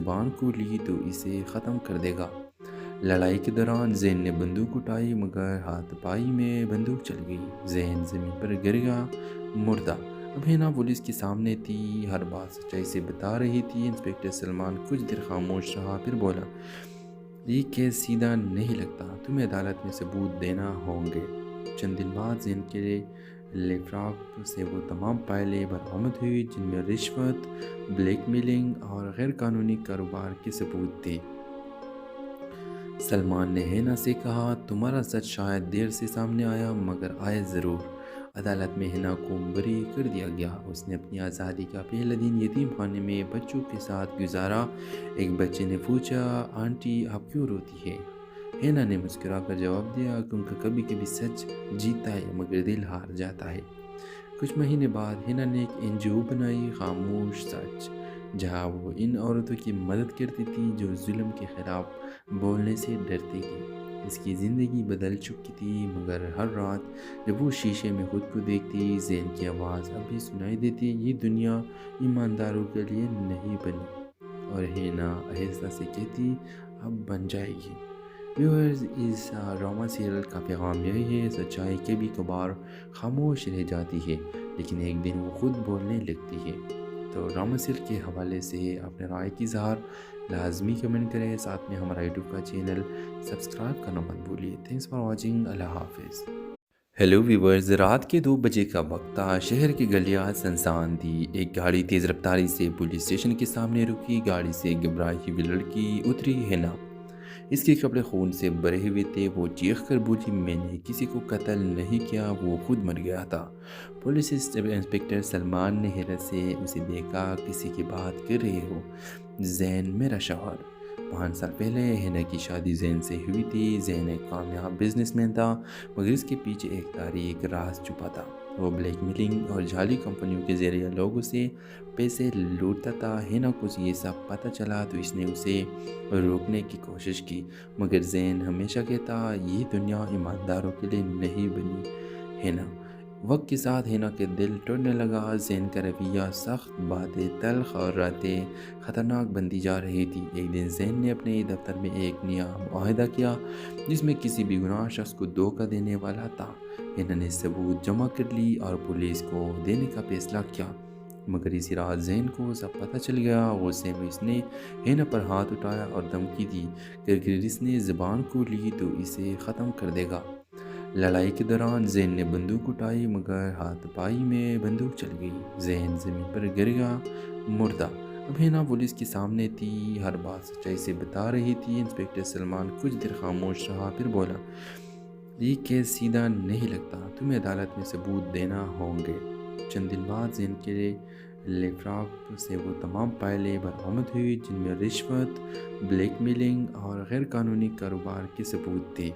زبان کو لی تو اسے ختم کر دے گا۔ لڑائی کے دوران زین نے بندوق اٹھائی مگر ہاتھ پائی میں بندوق چل گئی۔ زین زمین پر گر گیا مردہ۔ اب ہینا پولیس کے سامنے تھی، ہر بات سچائی سے بتا رہی تھی۔ انسپکٹر سلمان کچھ دیر خاموش رہا، پھر بولا، یہ کیس سیدھا نہیں لگتا، تمہیں عدالت میں ثبوت دینا ہوں گے۔ چند دن بعد زین کے لیفراپ سے وہ تمام فائلیں برآمد ہوئی جن میں رشوت، بلیک میلنگ اور غیر قانونی کاروبار کے ثبوت تھے۔ سلمان نے ہینا سے کہا، تمہارا سچ شاید دیر سے سامنے آیا مگر آئے ضرور۔ عدالت میں ہینا کو بری کر دیا گیا۔ اس نے اپنی آزادی کا پہلا دن یتیم خانے میں بچوں کے ساتھ گزارا۔ ایک بچے نے پوچھا، آنٹی آپ کیوں روتی ہے؟ ہینا نے مسکرا کر جواب دیا، کیونکہ کبھی کبھی سچ جیتا ہے مگر دل ہار جاتا ہے۔ کچھ مہینے بعد ہینا نے ایک NGO بنائی، خاموش سچ، جہاں وہ ان عورتوں کی مدد کرتی تھی جو ظلم کے خلاف بولنے سے ڈرتی تھی۔ اس کی زندگی بدل چکی تھی مگر ہر رات جب وہ شیشے میں خود کو دیکھتی، زین کی آواز اب بھی سنائی دیتی، یہ دنیا ایمانداروں کے لیے نہیں بنی۔ اور ہینا آہستہ سے کہتی، اب بن جائے گی۔ ویورز، اس ڈرامہ سیریل کا پیغام یہی ہے، سچائی کبھی کبھار خاموش رہ جاتی ہے لیکن ایک دن وہ خود بولنے لگتی ہے۔ تو ڈرامہ سیریل کے حوالے سے اپنے رائے کی اظہار لازمی کمنٹ کریں، ساتھ میں ہمارا یوٹیوب کا چینل سبسکرائب کرنا مت بھولیے۔ تھینکس فار واچنگ، اللہ حافظ۔ ہیلو ویورز، رات کے 2 بجے کا وقت تھا، شہر کی گلیاں سنسان تھی۔ ایک گاڑی تیز رفتاری سے پولیس اسٹیشن کے سامنے رکی، گاڑی سے ایک گھبرائی ہوئی لڑکی اتری، ہینا۔ اس کے کپڑے خون سے بھرے ہوئے تھے، وہ چیخ کر بولی، میں نے کسی کو قتل نہیں کیا، وہ خود مر گیا تھا۔ پولیس انسپکٹر سلمان نے حیرت سے اسے دیکھا، کسی کی بات کر رہے ہو؟ زین میرا شوہر۔ 5 سال پہلے ہینا کی شادی زین سے ہوئی تھی۔ زین ایک کامیاب بزنس مین تھا مگر اس کے پیچھے ایک تاریک راز چھپا تھا۔ وہ بلیک میلنگ اور جعلی کمپنیوں کے ذریعے لوگوں سے پیسے لوٹتا تھا۔ ہینا کو یہ سب پتہ چلا تو اس نے اسے روکنے کی کوشش کی مگر زین ہمیشہ کہتا، یہ دنیا ایمانداروں کے لیے نہیں بنی۔ ہینا وقت کے ساتھ ہینا کے دل ٹوٹنے لگا، زین کا رویہ سخت، باتیں تلخ اور راتیں خطرناک بنتی جا رہی تھی۔ ایک دن زین نے اپنے دفتر میں ایک نیا معاہدہ کیا جس میں کسی بھی گناہ شخص کو دھوکہ دینے والا تھا۔ ہینا نے ثبوت جمع کر لی اور پولیس کو دینے کا فیصلہ کیا مگر اسی رات زین کو سب پتہ چل گیا۔ غصے میں اس نے ہینا پر ہاتھ اٹھایا اور دھمکی دی کہ اگر اس نے زبان کو لی تو اسے ختم کر دے گا۔ لڑائی کے دوران زین نے بندوق اٹھائی مگر ہاتھ پائی میں بندوق چل گئی۔ زین زمین پر گر گیا مردہ۔ اب ہینا پولیس کے سامنے تھی، ہر بات سچائی سے بتا رہی تھی۔ انسپکٹر سلمان کچھ دیر خاموش رہا، پھر بولا، یہ کیس سیدھا نہیں لگتا، تمہیں عدالت میں ثبوت دینا ہوں گے۔ چند دن بعد زین کے لیفراپ سے وہ تمام فائلیں برآمد ہوئی جن میں رشوت، بلیک میلنگ اور غیر قانونی کاروبار کے ثبوت تھے۔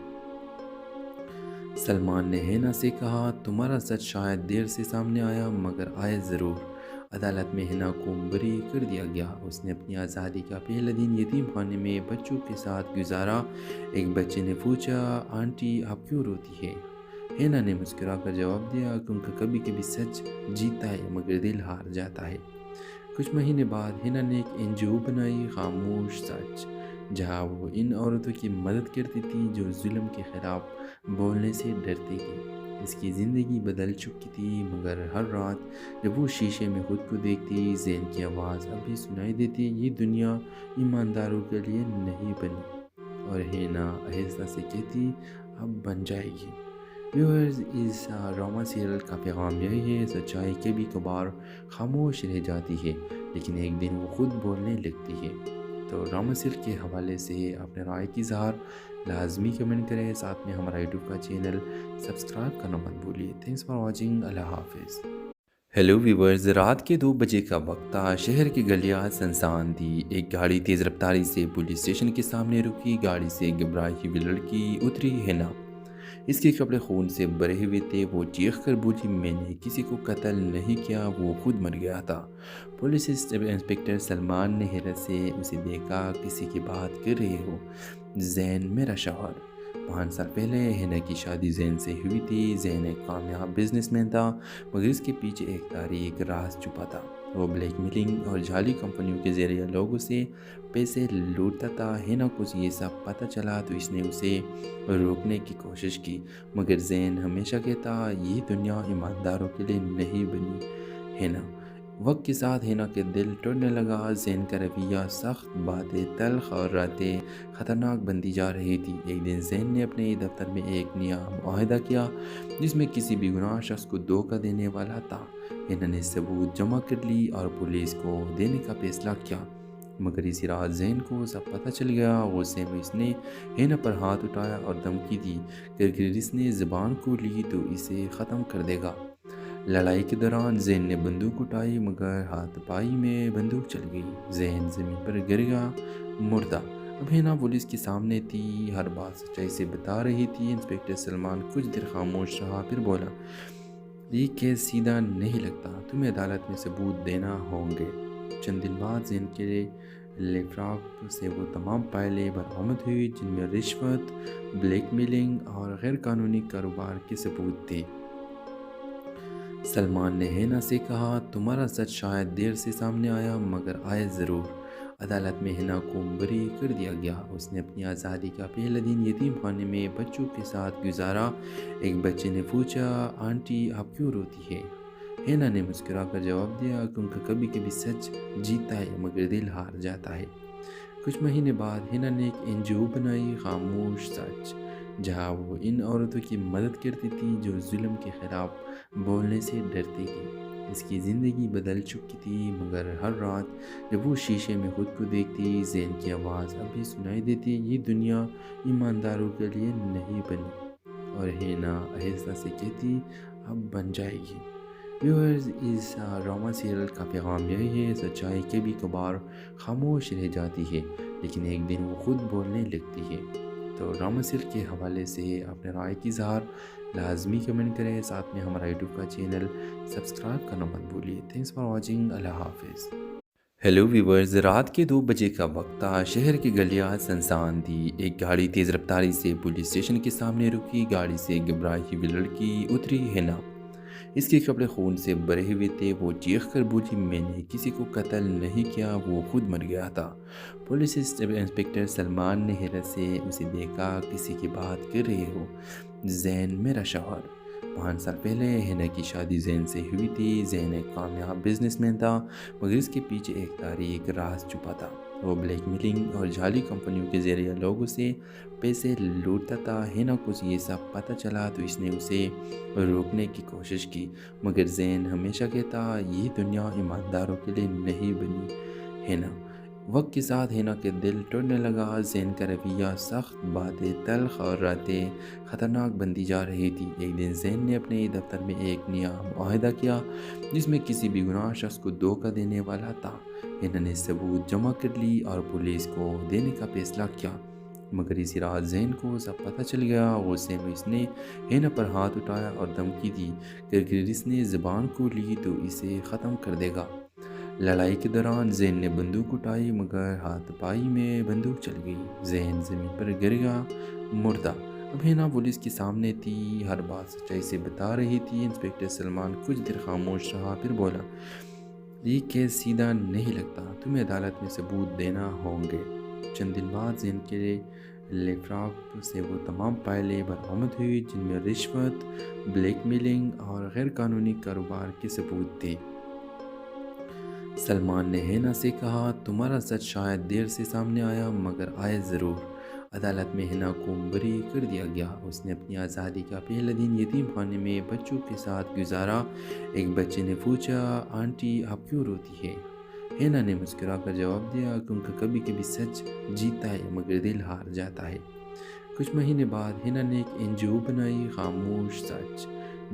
سلمان نے ہینا سے کہا، تمہارا سچ شاید دیر سے سامنے آیا مگر آئے ضرور۔ عدالت میں ہینا کو بری کر دیا گیا۔ اس نے اپنی آزادی کا پہلا دن یتیم خانے میں بچوں کے ساتھ گزارا۔ ایک بچے نے پوچھا، آنٹی آپ کیوں روتی ہے؟ ہینا نے مسکرا کر جواب دیا، کیونکہ کبھی کبھی سچ جیتا ہے مگر دل ہار جاتا ہے۔ کچھ مہینے بعد ہینا نے ایک NGO بنائی، خاموش سچ، جہاں وہ ان عورتوں کی مدد کرتی تھی جو ظلم کے خلاف بولنے سے ڈرتی تھی۔ اس کی زندگی بدل چکی تھی مگر ہر رات جب وہ شیشے میں خود کو دیکھتی، زین کی آواز اب بھی سنائی دیتی، یہ دنیا ایمانداروں کے لیے نہیں بنی۔ اور ہینا آہستہ سے کہتی، اب بن جائے گی۔ ویورز، اس ڈرامہ سیریل کا پیغام یہی ہے، سچائی کبھی کبھار خاموش رہ جاتی ہے لیکن ایک دن وہ خود بولنے لگتی ہے۔ تو ڈرامہ سیریل کے حوالے سے اپنے رائے کی اظہار لازمی کمنٹ کریں، ساتھ میں ہمارا یوٹیوب کا چینل سبسکرائب کرنا مت بھولیے۔ تھینکس فار واچنگ، اللہ حافظ۔ ہیلو ویورز، رات کے 2 بجے کا وقت تھا، شہر کی گلیاں سنسان تھی۔ ایک گاڑی تیز رفتاری سے پولیس اسٹیشن کے سامنے رکی، گاڑی سے ایک گھبرائی ہوئی لڑکی اتری، ہینا۔ اس کے کپڑے خون سے بھرے ہوئے تھے، وہ چیخ کر بولی، میں نے کسی کو قتل نہیں کیا، وہ خود مر گیا تھا۔ پولیس انسپکٹر سلمان نے حیرت سے اسے دیکھا، کسی کی بات کر رہے ہو؟ زین میرا شوہر۔ 5 سال پہلے ہینا کی شادی زین سے ہوئی تھی۔ زین ایک کامیاب بزنس مین تھا مگر اس کے پیچھے ایک تاریک راز چھپا تھا۔ وہ بلیک میلنگ اور جعلی کمپنیوں کے ذریعے لوگوں سے پیسے لوٹتا تھا۔ ہینا کو یہ سب پتہ چلا تو اس نے اسے روکنے کی کوشش کی، مگر زین ہمیشہ کہتا یہ دنیا ایمانداروں کے لیے نہیں بنی۔ ہینا وقت کے ساتھ ہینا کے دل ٹوٹنے لگا۔ زین کا رویہ سخت، باتیں تلخ اور راتیں خطرناک بنتی جا رہی تھی۔ ایک دن زین نے اپنے دفتر میں ایک نیا معاہدہ کیا جس میں کسی بھی گناہ شخص کو دھوکہ دینے والا تھا۔ ہینا نے ثبوت جمع کر لی اور پولیس کو دینے کا فیصلہ کیا، مگر اسی رات زین کو سب پتہ چل گیا۔ غصے میں اس نے ہینا پر ہاتھ اٹھایا اور دھمکی دی کہ اگر اس نے زبان کھولی تو اسے ختم کر دے گا۔ لڑائی کے دوران زین نے بندوق اٹھائی مگر ہاتھ پائی میں بندوق چل گئی۔ زین زمین پر گر گیا مردہ۔ اب ہینا پولیس کے سامنے تھی، ہر بات سچائی سے بتا رہی تھی۔ انسپکٹر سلمان کچھ دیر خاموش رہا، پھر بولا، یہ کیس سیدھا نہیں لگتا، تمہیں عدالت میں ثبوت دینا ہوں گے۔ چند دن بعد زین کے لیپ ٹاپ سے وہ تمام فائلیں برآمد ہوئی جن میں رشوت، بلیک میلنگ اور غیر قانونی کاروبار کے ثبوت تھے۔ سلمان نے ہینا سے کہا، تمہارا سچ شاید دیر سے سامنے آیا مگر آیا ضرور۔ عدالت میں ہینا کو بری کر دیا گیا۔ اس نے اپنی آزادی کا پہلا دن یتیم خانے میں بچوں کے ساتھ گزارا۔ ایک بچے نے پوچھا، آنٹی آپ کیوں روتی ہے؟ ہینا نے مسکرا کر جواب دیا، کیونکہ کبھی کبھی سچ جیتا ہے مگر دل ہار جاتا ہے۔ کچھ مہینے بعد ہینا نے ایک NGO بنائی، خاموش سچ، جہاں وہ ان عورتوں کی مدد کرتی تھی جو ظلم کے خلاف بولنے سے ڈرتی تھی۔ اس کی زندگی بدل چکی تھی، مگر ہر رات جب وہ شیشے میں خود کو دیکھتی، زین کی آواز اب بھی سنائی دیتی، یہ دنیا ایمانداروں کے لیے نہیں بنی، اور ہینا آہستہ سے کہتی، اب بن جائے گی۔ ویورز، اس ڈرامہ سیریل کا پیغام یہی ہے، سچائی کبھی کبھار خاموش رہ جاتی ہے لیکن ایک دن وہ خود بولنے لگتی ہے۔ تو ڈرامہ سیریل کے حوالے سے اپنے رائے کی اظہار لازمی کمنٹ کریں، ساتھ میں ہمارا یوٹیوب کا چینل سبسکرائب کرنا مت بھولیے۔ تھینکس فار واچنگ، اللہ حافظ۔ ہیلو ویورز، رات کے 2 بجے کا وقت تھا۔ شہر کی گلیاں سنسان تھی۔ ایک گاڑی تیز رفتاری سے پولیس اسٹیشن کے سامنے رکی۔ گاڑی سے گھبرائی ہوئی لڑکی اتری، ہینا۔ اس کے کپڑے خون سے بھرے ہوئے تھے۔ وہ چیخ کر بولی، میں نے کسی کو قتل نہیں کیا، وہ خود مر گیا تھا۔ پولیس انسپکٹر سلمان نے حیرت سے اسے دیکھا، کسی کی بات کر رہے ہو؟ زین میرا شوہر۔ 5 سال پہلے ہینا کی شادی زین سے ہوئی تھی۔ زین ایک کامیاب بزنس مین تھا مگر اس کے پیچھے ایک تاریک راز چھپا تھا۔ وہ بلیک میلنگ اور جعلی کمپنیوں کے ذریعے لوگوں سے پیسے لوٹتا تھا۔ ہینا کو یہ سب پتہ چلا تو اس نے اسے روکنے کی کوشش کی، مگر زین ہمیشہ کہتا یہ دنیا ایمانداروں کے لیے نہیں بنی۔ ہینا وقت کے ساتھ ہینا کے دل ٹوٹنے لگا۔ زین کا رویہ سخت، باتیں تلخ اور راتیں خطرناک بنتی جا رہی تھی۔ ایک دن زین نے اپنے دفتر میں ایک نیا معاہدہ کیا جس میں کسی بھی گناہ شخص کو دھوکہ دینے والا تھا۔ ہینا نے ثبوت جمع کر لی اور پولیس کو دینے کا فیصلہ کیا، مگر اسی رات زین کو سب پتہ چل گیا۔ غصے میں اس نے ہینا پر ہاتھ اٹھایا اور دھمکی دی کہ اگر اس نے زبان کھولی تو اسے ختم کر دے گا۔ لڑائی کے دوران زین نے بندوق اٹھائی مگر ہاتھ پائی میں بندوق چل گئی۔ زین زمین پر گر گیا مردہ۔ اب ہینا پولیس کے سامنے تھی، ہر بات سچائی سے بتا رہی تھی۔ انسپکٹر سلمان کچھ دیر خاموش رہا، پھر بولا، یہ کیس سیدھا نہیں لگتا، تمہیں عدالت میں ثبوت دینا ہوں گے۔ چند دن بعد زین کے لیپ ٹاپ سے وہ تمام فائلیں برآمد ہوئی جن میں رشوت، بلیک میلنگ اور غیر قانونی کاروبار کے ثبوت تھے۔ سلمان نے ہینا سے کہا، تمہارا سچ شاید دیر سے سامنے آیا مگر آیا ضرور۔ عدالت میں ہینا کو بری کر دیا گیا۔ اس نے اپنی آزادی کا پہلا دن یتیم خانے میں بچوں کے ساتھ گزارا۔ ایک بچے نے پوچھا، آنٹی آپ کیوں روتی ہے؟ ہینا نے مسکرا کر جواب دیا، کیونکہ کبھی کبھی سچ جیتا ہے مگر دل ہار جاتا ہے۔ کچھ مہینے بعد ہینا نے ایک NGO بنائی، خاموش سچ،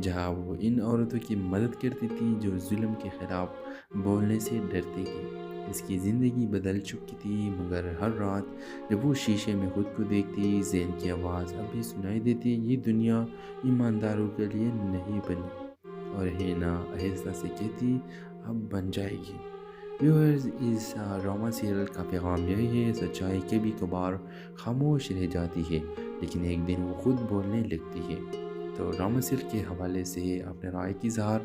جہاں وہ ان عورتوں کی مدد کرتی تھی جو ظلم کے خلاف بولنے سے ڈرتی تھی۔ اس کی زندگی بدل چکی تھی، مگر ہر رات جب وہ شیشے میں خود کو دیکھتی، زین کی آواز اب بھی سنائی دیتی، یہ دنیا ایمانداروں کے لیے نہیں بنی، اور ہینا آہستہ سے کہتی، اب بن جائے گی۔ ویورز، اس ڈرامہ سیریل کا پیغام یہی ہے، سچائی کبھی کبھار خاموش رہ جاتی ہے لیکن ایک دن وہ خود بولنے لگتی ہے۔ تو ڈرامہ سیریل کے حوالے سے اپنے رائے کی اظہار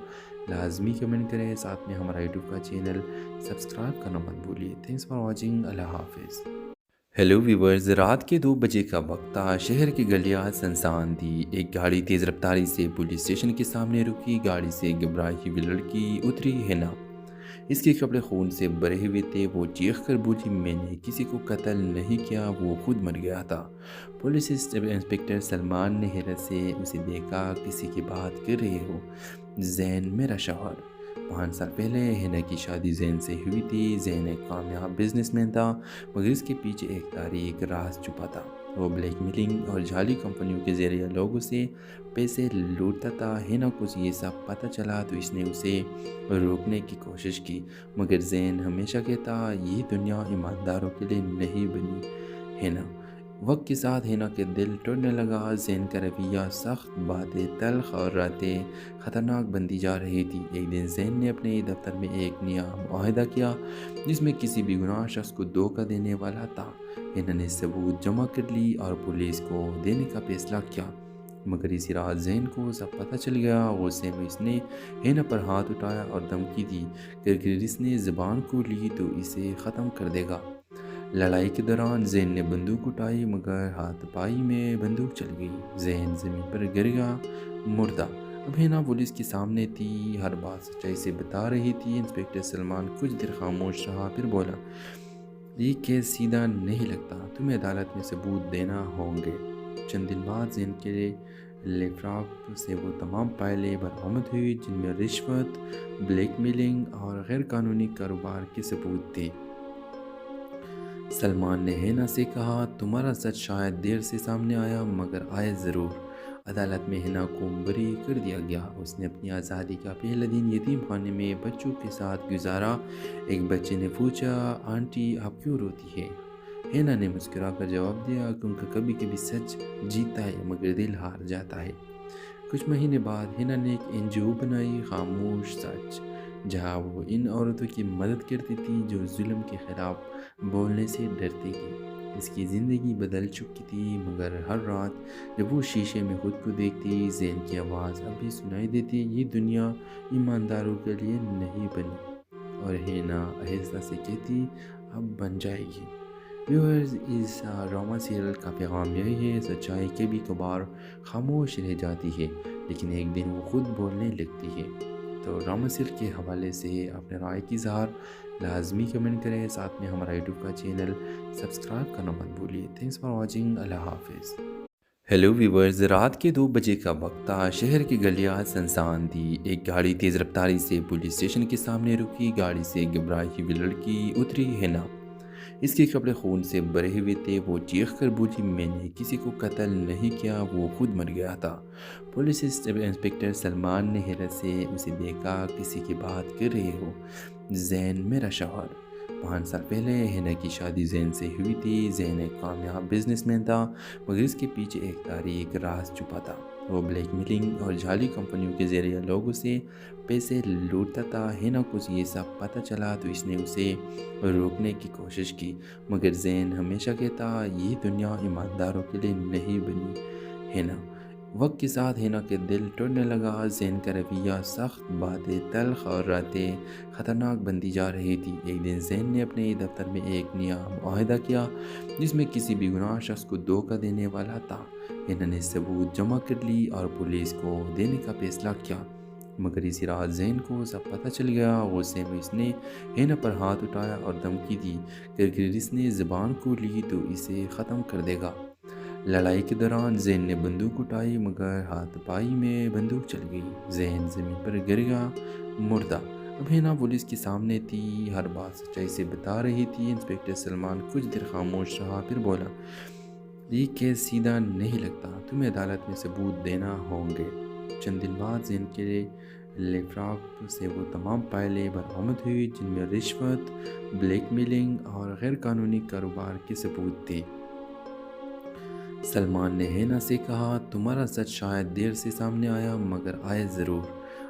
لازمی کمنٹ کریں، ساتھ میں ہمارا یوٹیوب کا چینل سبسکرائب کرنا مت بھولیے۔ تھینکس فار واچنگ، اللہ حافظ۔ ہیلو ویورز، رات کے 2 بجے کا وقت تھا۔ شہر کی گلیاں سنسان تھی۔ ایک گاڑی تیز رفتاری سے پولیس اسٹیشن کے سامنے رکی۔ گاڑی سے گھبرائی ہوئی لڑکی اتری ہینا۔ اس کے کپڑے خون سے بھرے ہوئے تھے۔ وہ چیخ کر بولی، میں نے کسی کو قتل نہیں کیا، وہ خود مر گیا تھا۔ پولیس انسپکٹر سلمان نے حیرت سے اسے دیکھا۔ کسی کی بات کر رہے ہو؟ زین، میرا شوہر۔ 5 سال پہلے ہینا کی شادی زین سے ہوئی تھی۔ زین ایک کامیاب بزنس مین تھا، مگر اس کے پیچھے ایک تاریک راز چھپا تھا۔ وہ بلیک میلنگ اور جعلی کمپنیوں کے ذریعے لوگوں سے پیسے لوٹتا تھا۔ ہینا کو یہ سب پتہ چلا تو اس نے اسے روکنے کی کوشش کی، مگر زین ہمیشہ کہتا یہ دنیا ایمانداروں کے لیے نہیں بنی۔ ہینا وقت کے ساتھ ہینا کے دل ٹوٹنے لگا۔ زین کا رویہ سخت، باتیں تلخ اور راتیں خطرناک بنتی جا رہی تھی۔ ایک دن زین نے اپنے دفتر میں ایک نیا معاہدہ کیا جس میں کسی بھی گناہ شخص کو دھوکہ دینے والا تھا۔ ہینا نے ثبوت جمع کر لی اور پولیس کو دینے کا فیصلہ کیا، مگر اسی رات زین کو سب پتہ چل گیا۔ غصے میں اس نے ہینا پر ہاتھ اٹھایا اور دھمکی دی کہ اگر اس نے زبان کھولی تو اسے ختم کر دے گا۔ لڑائی کے دوران زین نے بندوق اٹھائی، مگر ہاتھ پائی میں بندوق چل گئی۔ زین زمین پر گر گیا، مردہ۔ اب ہینا پولیس کے سامنے تھی، ہر بات سچائی سے بتا رہی تھی۔ انسپکٹر سلمان کچھ دیر خاموش رہا، پھر بولا، یہ کیس سیدھا نہیں لگتا، تمہیں عدالت میں ثبوت دینا ہوں گے۔ چند دن بعد زین کے لیپ ٹاپ سے وہ تمام فائلیں برآمد ہوئی جن میں رشوت، بلیک میلنگ اور غیر قانونی کاروبار کے ثبوت تھے۔ سلمان نے ہینا سے کہا، تمہارا سچ شاید دیر سے سامنے آیا، مگر آئے ضرور۔ عدالت میں ہینا کو بری کر دیا گیا۔ اس نے اپنی آزادی کا پہلا دن یتیم خانے میں بچوں کے ساتھ گزارا۔ ایک بچے نے پوچھا، آنٹی آپ کیوں روتی ہے؟ ہینا نے مسکرا کر جواب دیا، کیونکہ کبھی کبھی سچ جیتا ہے مگر دل ہار جاتا ہے۔ کچھ مہینے بعد ہینا نے ایک NGO بنائی، خاموش سچ، جہاں وہ ان عورتوں کی مدد کرتی تھی جو ظلم کے خلاف بولنے سے ڈرتی تھی۔ اس کی زندگی بدل چکی تھی، مگر ہر رات جب وہ شیشے میں خود کو دیکھتی، زین کی آواز اب بھی سنائی دیتی، یہ دنیا ایمانداروں کے لیے نہیں بنی، اور ہینا آہستہ سے کہتی، اب بن جائے گی۔ ویورز، اس ڈرامہ سیریل کا پیغام یہی ہے، سچائی کبھی کبھار خاموش رہ جاتی ہے، لیکن ایک دن وہ خود بولنے لگتی ہے۔ تو ڈرامہ سیریل کے حوالے سے اپنے رائے کی اظہار لازمی کمنٹ کریں، ساتھ میں ہمارا یوٹیوب کا چینل سبسکرائب کرنا مت بھولیے۔ تھینکس فار واچنگ، اللہ حافظ۔ ہیلو ویورز، رات کے 2 بجے کا وقت تھا۔ شہر کی گلیاں سنسان تھی۔ ایک گاڑی تیز رفتاری سے پولیس اسٹیشن کے سامنے رکی۔ گاڑی سے گھبرائی ہوئی لڑکی اتری ہینا۔ اس کے کپڑے خون سے بھرے ہوئے تھے۔ وہ چیخ کر بولی، میں نے کسی کو قتل نہیں کیا، وہ خود مر گیا تھا۔ پولیس انسپکٹر سلمان نے حیرت سے اسے دیکھا۔ کسی کی بات کر رہے ہو؟ زین، میرا شوہر۔ 5 سال پہلے ہینا کی شادی زین سے ہوئی تھی۔ زین ایک کامیاب بزنس مین تھا، مگر اس کے پیچھے ایک تاریک راز چھپا تھا۔ وہ بلیک میلنگ اور جعلی کمپنیوں کے ذریعے لوگوں سے پیسے لوٹتا تھا۔ ہینا کو یہ سب پتہ چلا تو اس نے اسے روکنے کی کوشش کی، مگر زین ہمیشہ کہتا یہ دنیا ایمانداروں کے لیے نہیں بنی۔ ہینا وقت کے ساتھ ہینا کے دل ٹوٹنے لگا۔ زین کا رویہ سخت، باتیں تلخ اور راتیں خطرناک بنتی جا رہی تھی۔ ایک دن زین نے اپنے دفتر میں ایک نیا معاہدہ کیا جس میں کسی بھی گناہ شخص کو دھوکہ دینے والا تھا۔ ہینا نے ثبوت جمع کر لی اور پولیس کو دینے کا فیصلہ کیا، مگر اسی رات زین کو سب پتہ چل گیا۔ غصے میں اس نے ہینا پر ہاتھ اٹھایا اور دھمکی دی کہ اگر اس نے زبان کھولی تو اسے ختم کر دے گا۔ لڑائی کے دوران زین نے بندوق اٹھائی، مگر ہاتھ پائی میں بندوق چل گئی۔ زین زمین پر گر گیا، مردہ۔ اب ہینا پولیس کے سامنے تھی، ہر بات سچائی سے بتا رہی تھی۔ انسپکٹر سلمان کچھ دیر خاموش رہا، پھر بولا، یہ کیس سیدھا نہیں لگتا، تمہیں عدالت میں ثبوت دینا ہوں گے۔ چند دن بعد زین کے لیپ ٹاپ سے وہ تمام فائلیں برآمد ہوئی جن میں رشوت، بلیک میلنگ اور غیر قانونی کاروبار کے ثبوت تھے۔ سلمان نے ہینا سے کہا، تمہارا سچ شاید دیر سے سامنے آیا، مگر آئے ضرور۔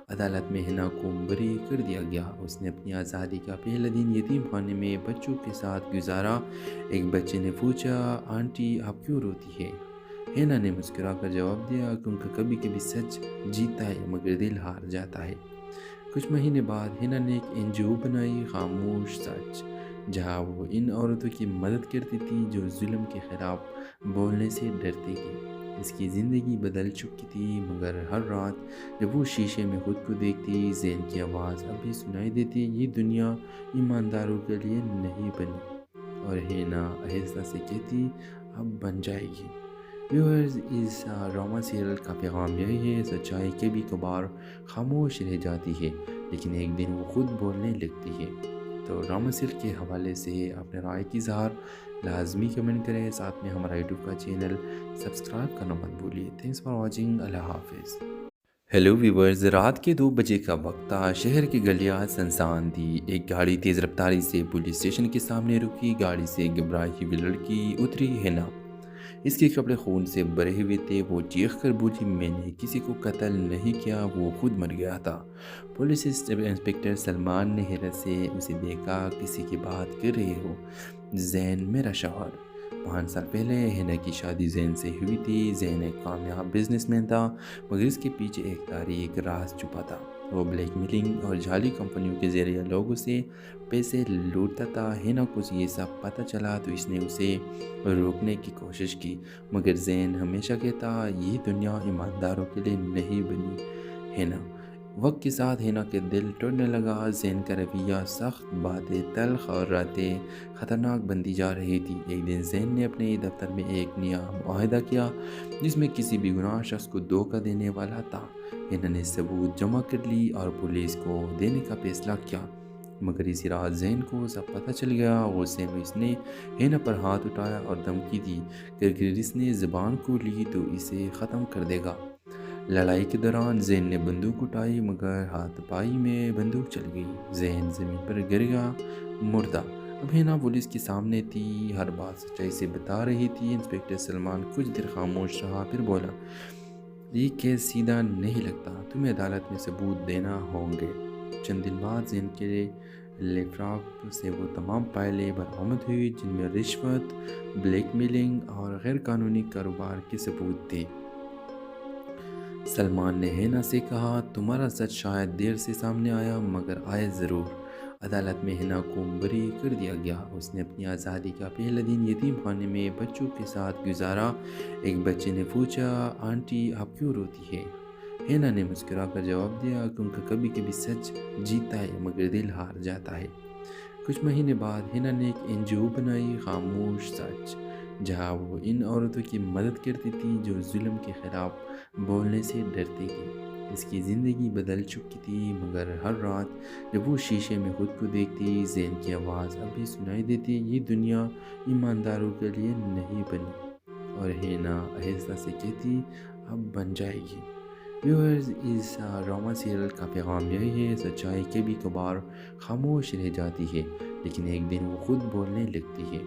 عدالت میں ہینا کو بری کر دیا گیا۔ اس نے اپنی آزادی کا پہلا دن یتیم خانے میں بچوں کے ساتھ گزارا۔ ایک بچے نے پوچھا، آنٹی آپ کیوں روتی ہے؟ ہینا نے مسکرا کر جواب دیا کیونکہ کبھی کبھی سچ جیتا ہے مگر دل ہار جاتا ہے۔ کچھ مہینے بعد ہینا نے ایک NGO بنائی، خاموش سچ، جہاں وہ ان عورتوں کی مدد کرتی تھی جو ظلم کے خلاف بولنے سے ڈرتی تھی۔ اس کی زندگی بدل چکی تھی، مگر ہر رات جب وہ شیشے میں خود کو دیکھتی، زین کی آواز اب بھی سنائی دیتی، یہ دنیا ایمانداروں کے لیے نہیں بنی، اور ہینا آہستہ سے کہتی اب بن جائے گی۔ ویورز، اس ڈرامہ سیریل کا پیغام یہی ہے، سچائی کبھی کبھار خاموش رہ جاتی ہے لیکن ایک دن وہ خود بولنے لگتی ہے۔ تو ڈرامہ سیریل کے حوالے سے اپنے رائے کی اظہار لازمی کمنٹ کریں، ساتھ میں ہمارا یوٹیوب کا چینل سبسکرائب کرنا مت بھولیے۔ تھینکس فار واچنگ، اللہ حافظ۔ ہیلو ویورز، رات کے 2 بجے کا وقت تھا، شہر کی گلیاں سنسان تھی۔ ایک گاڑی تیز رفتاری سے پولیس اسٹیشن کے سامنے رکی، گاڑی سے گھبرائی ہوئی لڑکی اتری، ہینا۔ اس کے کپڑے خون سے بھرے ہوئے تھے، وہ چیخ کر بولی میں نے کسی کو قتل نہیں کیا، وہ خود مر گیا تھا۔ پولیس انسپکٹر سلمان نے حیرت سے اسے دیکھا، کسی کی بات کر رہے ہو؟ زین میرا شوہر۔ 5 سال پہلے ہینا کی شادی زین سے ہوئی تھی۔ زین ایک کامیاب بزنس مین تھا، مگر اس کے پیچھے ایک تاریک راز چھپا تھا۔ وہ بلیک میلنگ اور جعلی کمپنیوں کے ذریعے لوگوں سے پیسے لوٹتا تھا۔ ہینا کو یہ سب پتہ چلا تو اس نے اسے روکنے کی کوشش کی، مگر زین ہمیشہ کہتا یہ دنیا ایمانداروں کے لیے نہیں بنی۔ ہینا وقت کے ساتھ ہینا کے دل ٹوٹنے لگا، زین کا رویہ سخت، باتیں تلخ اور راتیں خطرناک بنتی جا رہی تھی۔ ایک دن زین نے اپنے دفتر میں ایک نیا معاہدہ کیا جس میں کسی بھی گناہ شخص کو دھوکہ دینے والا تھا۔ ہینا نے ثبوت جمع کر لی اور پولیس کو دینے کا فیصلہ کیا، مگر اسی رات زین کو سب پتہ چل گیا۔ غصے میں اس نے ہینا پر ہاتھ اٹھایا اور دھمکی دی کہ اگر اس نے زبان کو لی تو اسے ختم کر دے گا۔ لڑائی کے دوران زین نے بندوق اٹھائی، مگر ہاتھ پائی میں بندوق چل گئی، زین زمین پر گر گیا مردہ۔ اب ہینا پولیس کے سامنے تھی، ہر بات سچائی سے بتا رہی تھی۔ انسپکٹر سلمان کچھ دیر خاموش رہا، پھر بولا یہ کیس سیدھا نہیں لگتا، تمہیں عدالت میں ثبوت دینا ہوں گے۔ چند دن بعد زین کے لیپ ٹاپ سے وہ تمام فائلیں برآمد ہوئی جن میں رشوت، بلیک میلنگ اور غیر قانونی کاروبار کے ثبوت تھے۔ سلمان نے ہینا سے کہا تمہارا سچ شاید دیر سے سامنے آیا مگر آئے ضرور۔ عدالت میں ہینا کو بری کر دیا گیا، اس نے اپنی آزادی کا پہلا دن یتیم خانے میں بچوں کے ساتھ گزارا۔ ایک بچے نے پوچھا آنٹی آپ کیوں روتی ہے؟ ہینا نے مسکرا کر جواب دیا کیونکہ کبھی کبھی سچ جیتا ہے مگر دل ہار جاتا ہے۔ کچھ مہینے بعد ہینا نے ایک NGO بنائی، خاموش سچ، جہاں وہ ان عورتوں کی مدد کرتی تھی جو ظلم کے خلاف بولنے سے ڈرتی تھی۔ اس کی زندگی بدل چکی تھی، مگر ہر رات جب وہ شیشے میں خود کو دیکھتی، زین کی آواز اب بھی سنائی دیتی، یہ دنیا ایمانداروں کے لیے نہیں بنی، اور ہینا آہستہ سے کہتی اب بن جائے گی۔ ویورز، اس ڈرامہ سیریل کا پیغام یہی ہے، سچائی کبھی کبھار خاموش رہ جاتی ہے لیکن ایک دن وہ خود بولنے لگتی ہے۔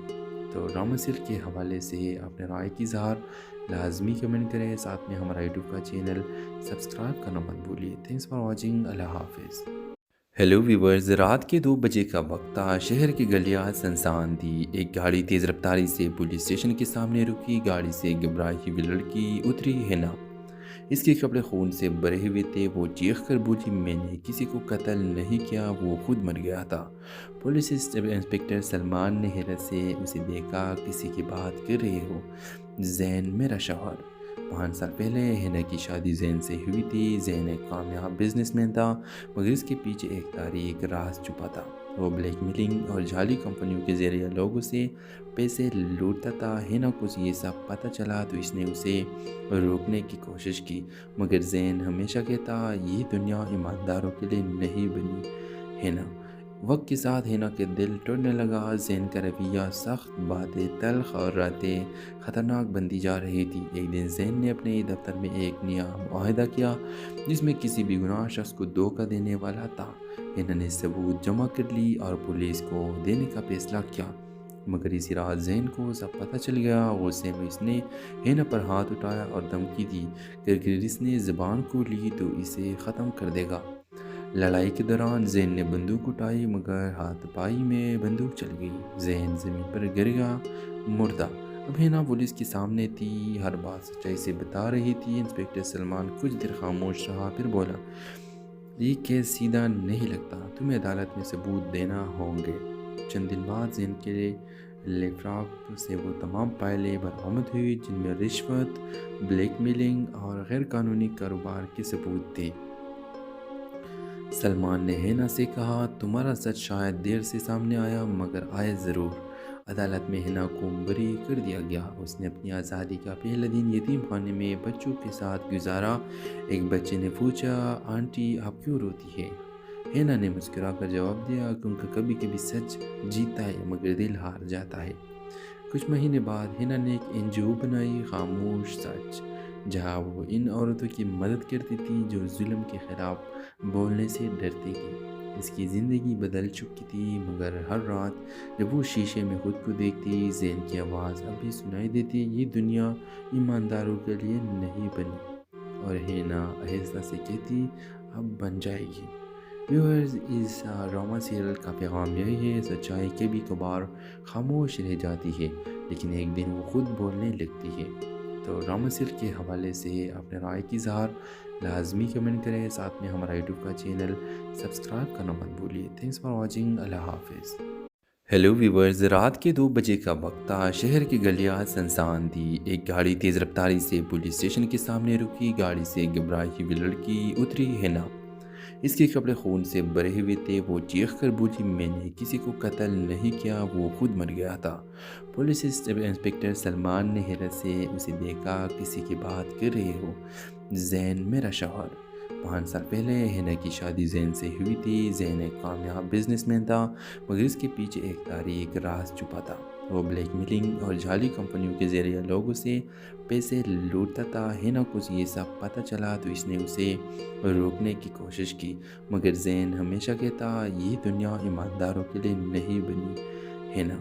تو ڈرامہ سیریل کے حوالے سے اپنے رائے کی اظہار لازمی کمنٹ کریں، ساتھ میں ہمارا یوٹیوب کا چینل سبسکرائب کرنا مت بھولیے۔ تھینکس فار واچنگ، اللہ حافظ۔ ہیلو ویورز، رات کے 2 بجے کا وقت تھا، شہر کی گلیاں سنسان تھی۔ ایک گاڑی تیز رفتاری سے پولیس اسٹیشن کے سامنے رکی، گاڑی سے گھبرائی ہوئی لڑکی اتری، ہینا۔ اس کے کپڑے خون سے بھرے ہوئے تھے، وہ چیخ کر بولی میں نے کسی کو قتل نہیں کیا، وہ خود مر گیا تھا۔ پولیس انسپکٹر سلمان نے حیرت سے اسے دیکھا، کسی کی بات کر رہے ہو؟ زین میرا شوہر۔ 5 سال پہلے ہینا کی شادی زین سے ہوئی تھی۔ زین ایک کامیاب بزنس مین تھا، مگر اس کے پیچھے ایک تاریک راز چھپا تھا۔ وہ بلیک میلنگ اور جعلی کمپنیوں کے ذریعے لوگوں سے پیسے لوٹتا تھا۔ ہینا کو یہ سب پتہ چلا تو اس نے اسے روکنے کی کوشش کی، مگر زین ہمیشہ کہتا یہ دنیا ایمانداروں کے لیے نہیں بنی۔ ہینا وقت کے ساتھ ہینا کے دل ٹوٹنے لگا، زین کا رویہ سخت، باتیں تلخ اور راتیں خطرناک بنتی جا رہی تھی۔ ایک دن زین نے اپنے دفتر میں ایک نیا معاہدہ کیا جس میں کسی بھی گناہ شخص کو دھوکہ دینے والا تھا۔ ہینا نے ثبوت جمع کر لی اور پولیس کو دینے کا فیصلہ کیا، مگر اسی رات زین کو سب پتہ چل گیا۔ غصے میں اس نے ہینا پر ہاتھ اٹھایا اور دھمکی دی کہ اگر اس نے زبان کو لی تو اسے ختم کر دے گا۔ لڑائی کے دوران زین نے بندوق اٹھائی، مگر ہاتھ پائی میں بندوق چل گئی، زین زمین پر گر گیا مردہ۔ اب ہینا پولیس کے سامنے تھی، ہر بات سچائی سے بتا رہی تھی۔ انسپکٹر سلمان کچھ دیر خاموش رہا، پھر بولا، یہ کیس سیدھا نہیں لگتا، تمہیں عدالت میں ثبوت دینا ہوں گے۔ چند دن بعد زین کے لیپ ٹاپ سے وہ تمام فائلیں برآمد ہوئی جن میں رشوت، بلیک میلنگ اور غیر قانونی کاروبار کے ثبوت تھے۔ سلمان نے ہینا سے کہا، تمہارا سچ شاید دیر سے سامنے آیا مگر آئے ضرور۔ عدالت میں ہینا کو بری کر دیا گیا۔ اس نے اپنی آزادی کا پہلا دن یتیم خانے میں بچوں کے ساتھ گزارا۔ ایک بچے نے پوچھا، آنٹی آپ کیوں روتی ہے؟ ہینا نے مسکرا کر جواب دیا، کیونکہ کبھی کبھی سچ جیتا ہے مگر دل ہار جاتا ہے۔ کچھ مہینے بعد ہینا نے ایک NGO بنائی، خاموش سچ، جہاں وہ ان عورتوں کی مدد کرتی تھی جو ظلم کے خلاف بولنے سے ڈرتی تھی۔ اس کی زندگی بدل چکی تھی، مگر ہر رات جب وہ شیشے میں خود کو دیکھتی، زین کی آواز اب بھی سنائی دیتی، یہ دنیا ایمانداروں کے لیے نہیں بنی، اور ہینا آہستہ سے کہتی، اب بن جائے گی۔ ویورز، اس ڈرامہ سیریل کا پیغام یہی ہے، سچائی کبھی کبھار خاموش رہ جاتی ہے لیکن ایک دن وہ خود بولنے لگتی ہے۔ تو ڈرامہ سیریل کے حوالے سے اپنے رائے کی اظہار لازمی کمنٹ کریں، ساتھ میں ہمارا یوٹیوب کا چینل سبسکرائب کرنا مت بھولیے۔ تھینکس فار واچنگ، اللہ حافظ۔ ہیلو ویورز، رات کے 2 بجے کا وقت تھا، شہر کی گلیاں سنسان تھی۔ ایک گاڑی تیز رفتاری سے پولیس اسٹیشن کے سامنے رکی، گاڑی سے گھبرائی ہوئی لڑکی اتری، ہینا۔ اس کے کپڑے خون سے بھرے ہوئے تھے، وہ چیخ کر بولی، میں نے کسی کو قتل نہیں کیا، وہ خود مر گیا تھا۔ پولیس انسپکٹر سلمان نے حیرت سے اسے دیکھا، کسی کی بات کر رہے ہو؟ زین میرا شوہر۔ 5 سال پہلے ہینا کی شادی زین سے ہوئی تھی۔ زین ایک کامیاب بزنس مین تھا مگر اس کے پیچھے ایک تاریک راز چھپا تھا۔ وہ بلیک میلنگ اور جعلی کمپنیوں کے ذریعے لوگوں سے پیسے لوٹتا تھا۔ ہینا کو یہ سب پتہ چلا تو اس نے اسے روکنے کی کوشش کی، مگر زین ہمیشہ کہتا، یہ دنیا ایمانداروں کے لیے نہیں بنی۔ ہینا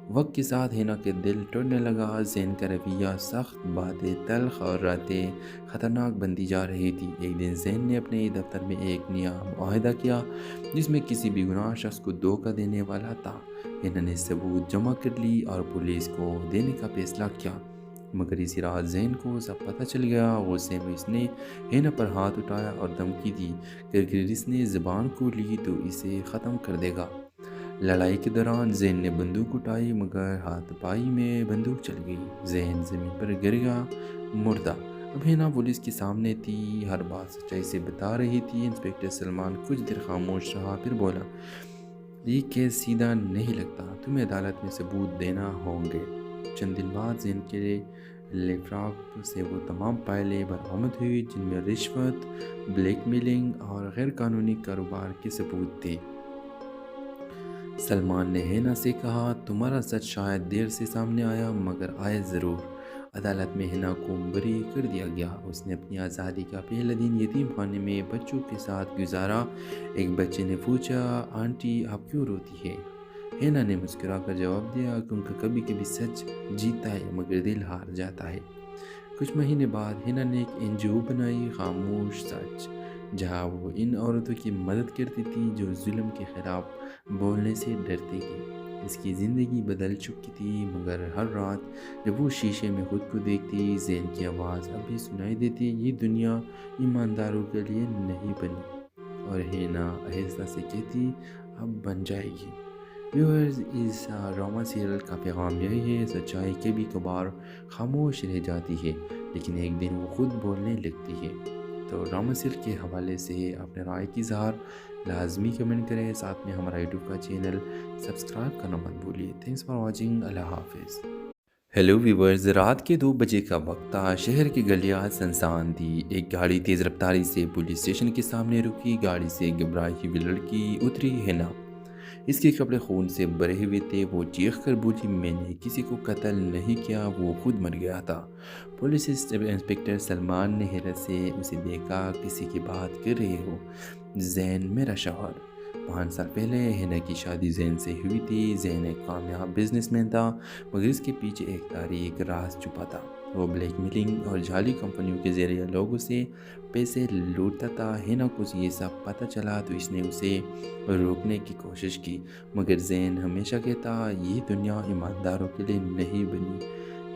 وقت کے ساتھ ہینا کے دل ٹوٹنے لگا، زین کا رویہ سخت، باتیں تلخ اور راتیں خطرناک بنتی جا رہی تھی۔ ایک دن زین نے اپنے دفتر میں ایک نیا معاہدہ کیا جس میں کسی بھی گناہ شخص کو دھوکہ دینے والا تھا۔ ہینا نے ثبوت جمع کر لی اور پولیس کو دینے کا فیصلہ کیا، مگر اسی رات زین کو سب پتہ چل گیا۔ غصے میں اس نے ہینا پر ہاتھ اٹھایا اور دھمکی دی کہ اگر اس نے زبان کھولی تو اسے ختم کر دے گا۔ لڑائی کے دوران زین نے بندوق اٹھائی مگر ہاتھ پائی میں بندوق چل گئی، زین زمین پر گر گیا مردہ۔ اب ہینا پولیس کے سامنے تھی، ہر بات سچائی سے بتا رہی تھی۔ انسپکٹر سلمان کچھ دیر خاموش رہا، پھر بولا، یہ کیس سیدھا نہیں لگتا، تمہیں عدالت میں ثبوت دینا ہوں گے۔ چند دن بعد زین کے لیپ ٹاپ سے وہ تمام فائلیں برآمد ہوئی جن میں رشوت، بلیک میلنگ اور غیر قانونی کاروبار کے ثبوت تھے۔ سلمان نے ہینا سے کہا، تمہارا سچ شاید دیر سے سامنے آیا مگر آئے ضرور۔ عدالت میں ہینا کو بری کر دیا گیا۔ اس نے اپنی آزادی کا پہلا دن یتیم خانے میں بچوں کے ساتھ گزارا۔ ایک بچے نے پوچھا، آنٹی آپ کیوں روتی ہے؟ ہینا نے مسکرا کر جواب دیا، کیونکہ کبھی کبھی سچ جیتا ہے مگر دل ہار جاتا ہے۔ کچھ مہینے بعد ہینا نے ایک NGO بنائی، خاموش سچ، جہاں وہ ان عورتوں کی مدد کرتی تھی جو ظلم کے خلاف بولنے سے ڈرتی تھی۔ اس کی زندگی بدل چکی تھی، مگر ہر رات جب وہ شیشے میں خود کو دیکھتی، زین کی آواز اب بھی سنائی دیتی، یہ دنیا ایمانداروں کے لیے نہیں بنی، اور ہینا آہستہ سے کہتی، اب بن جائے گی۔ ویورز، اس ڈرامہ سیریل کا پیغام یہی ہے، سچائی کبھی کبھار خاموش رہ جاتی ہے لیکن ایک دن وہ خود بولنے لگتی ہے۔ تو ڈرامہ سیریل کے حوالے سے اپنے رائے کی اظہار لازمی کمنٹ کریں، ساتھ میں ہمارا یوٹیوب کا چینل سبسکرائب کرنا مت بھولیے۔ تھینکس فار واچنگ، اللہ حافظ۔ ہیلو ویورز، رات کے 2 بجے کا وقت تھا، شہر کی گلیاں سنسان تھی۔ ایک گاڑی تیز رفتاری سے پولیس اسٹیشن کے سامنے رکی، گاڑی سے گھبرائی ہوئی لڑکی اتری، ہینا۔ اس کے کپڑے خون سے بھرے ہوئے تھے، وہ چیخ کر بولی، میں نے کسی کو قتل نہیں کیا، وہ خود مر گیا تھا۔ پولیس انسپکٹر سلمان نے حیرت سے اسے دیکھا، کسی کی بات کر رہے ہو؟ زین میرا شوہر۔ 5 سال پہلے ہینا کی شادی زین سے ہوئی تھی۔ زین ایک کامیاب بزنس مین تھا مگر اس کے پیچھے ایک تاریک راز چھپا تھا۔ وہ بلیک میلنگ اور جعلی کمپنیوں کے ذریعے لوگوں سے پیسے لوٹتا تھا۔ ہینا کو یہ سب پتہ چلا تو اس نے اسے روکنے کی کوشش کی، مگر زین ہمیشہ کہتا، یہ دنیا ایمانداروں کے لیے نہیں بنی۔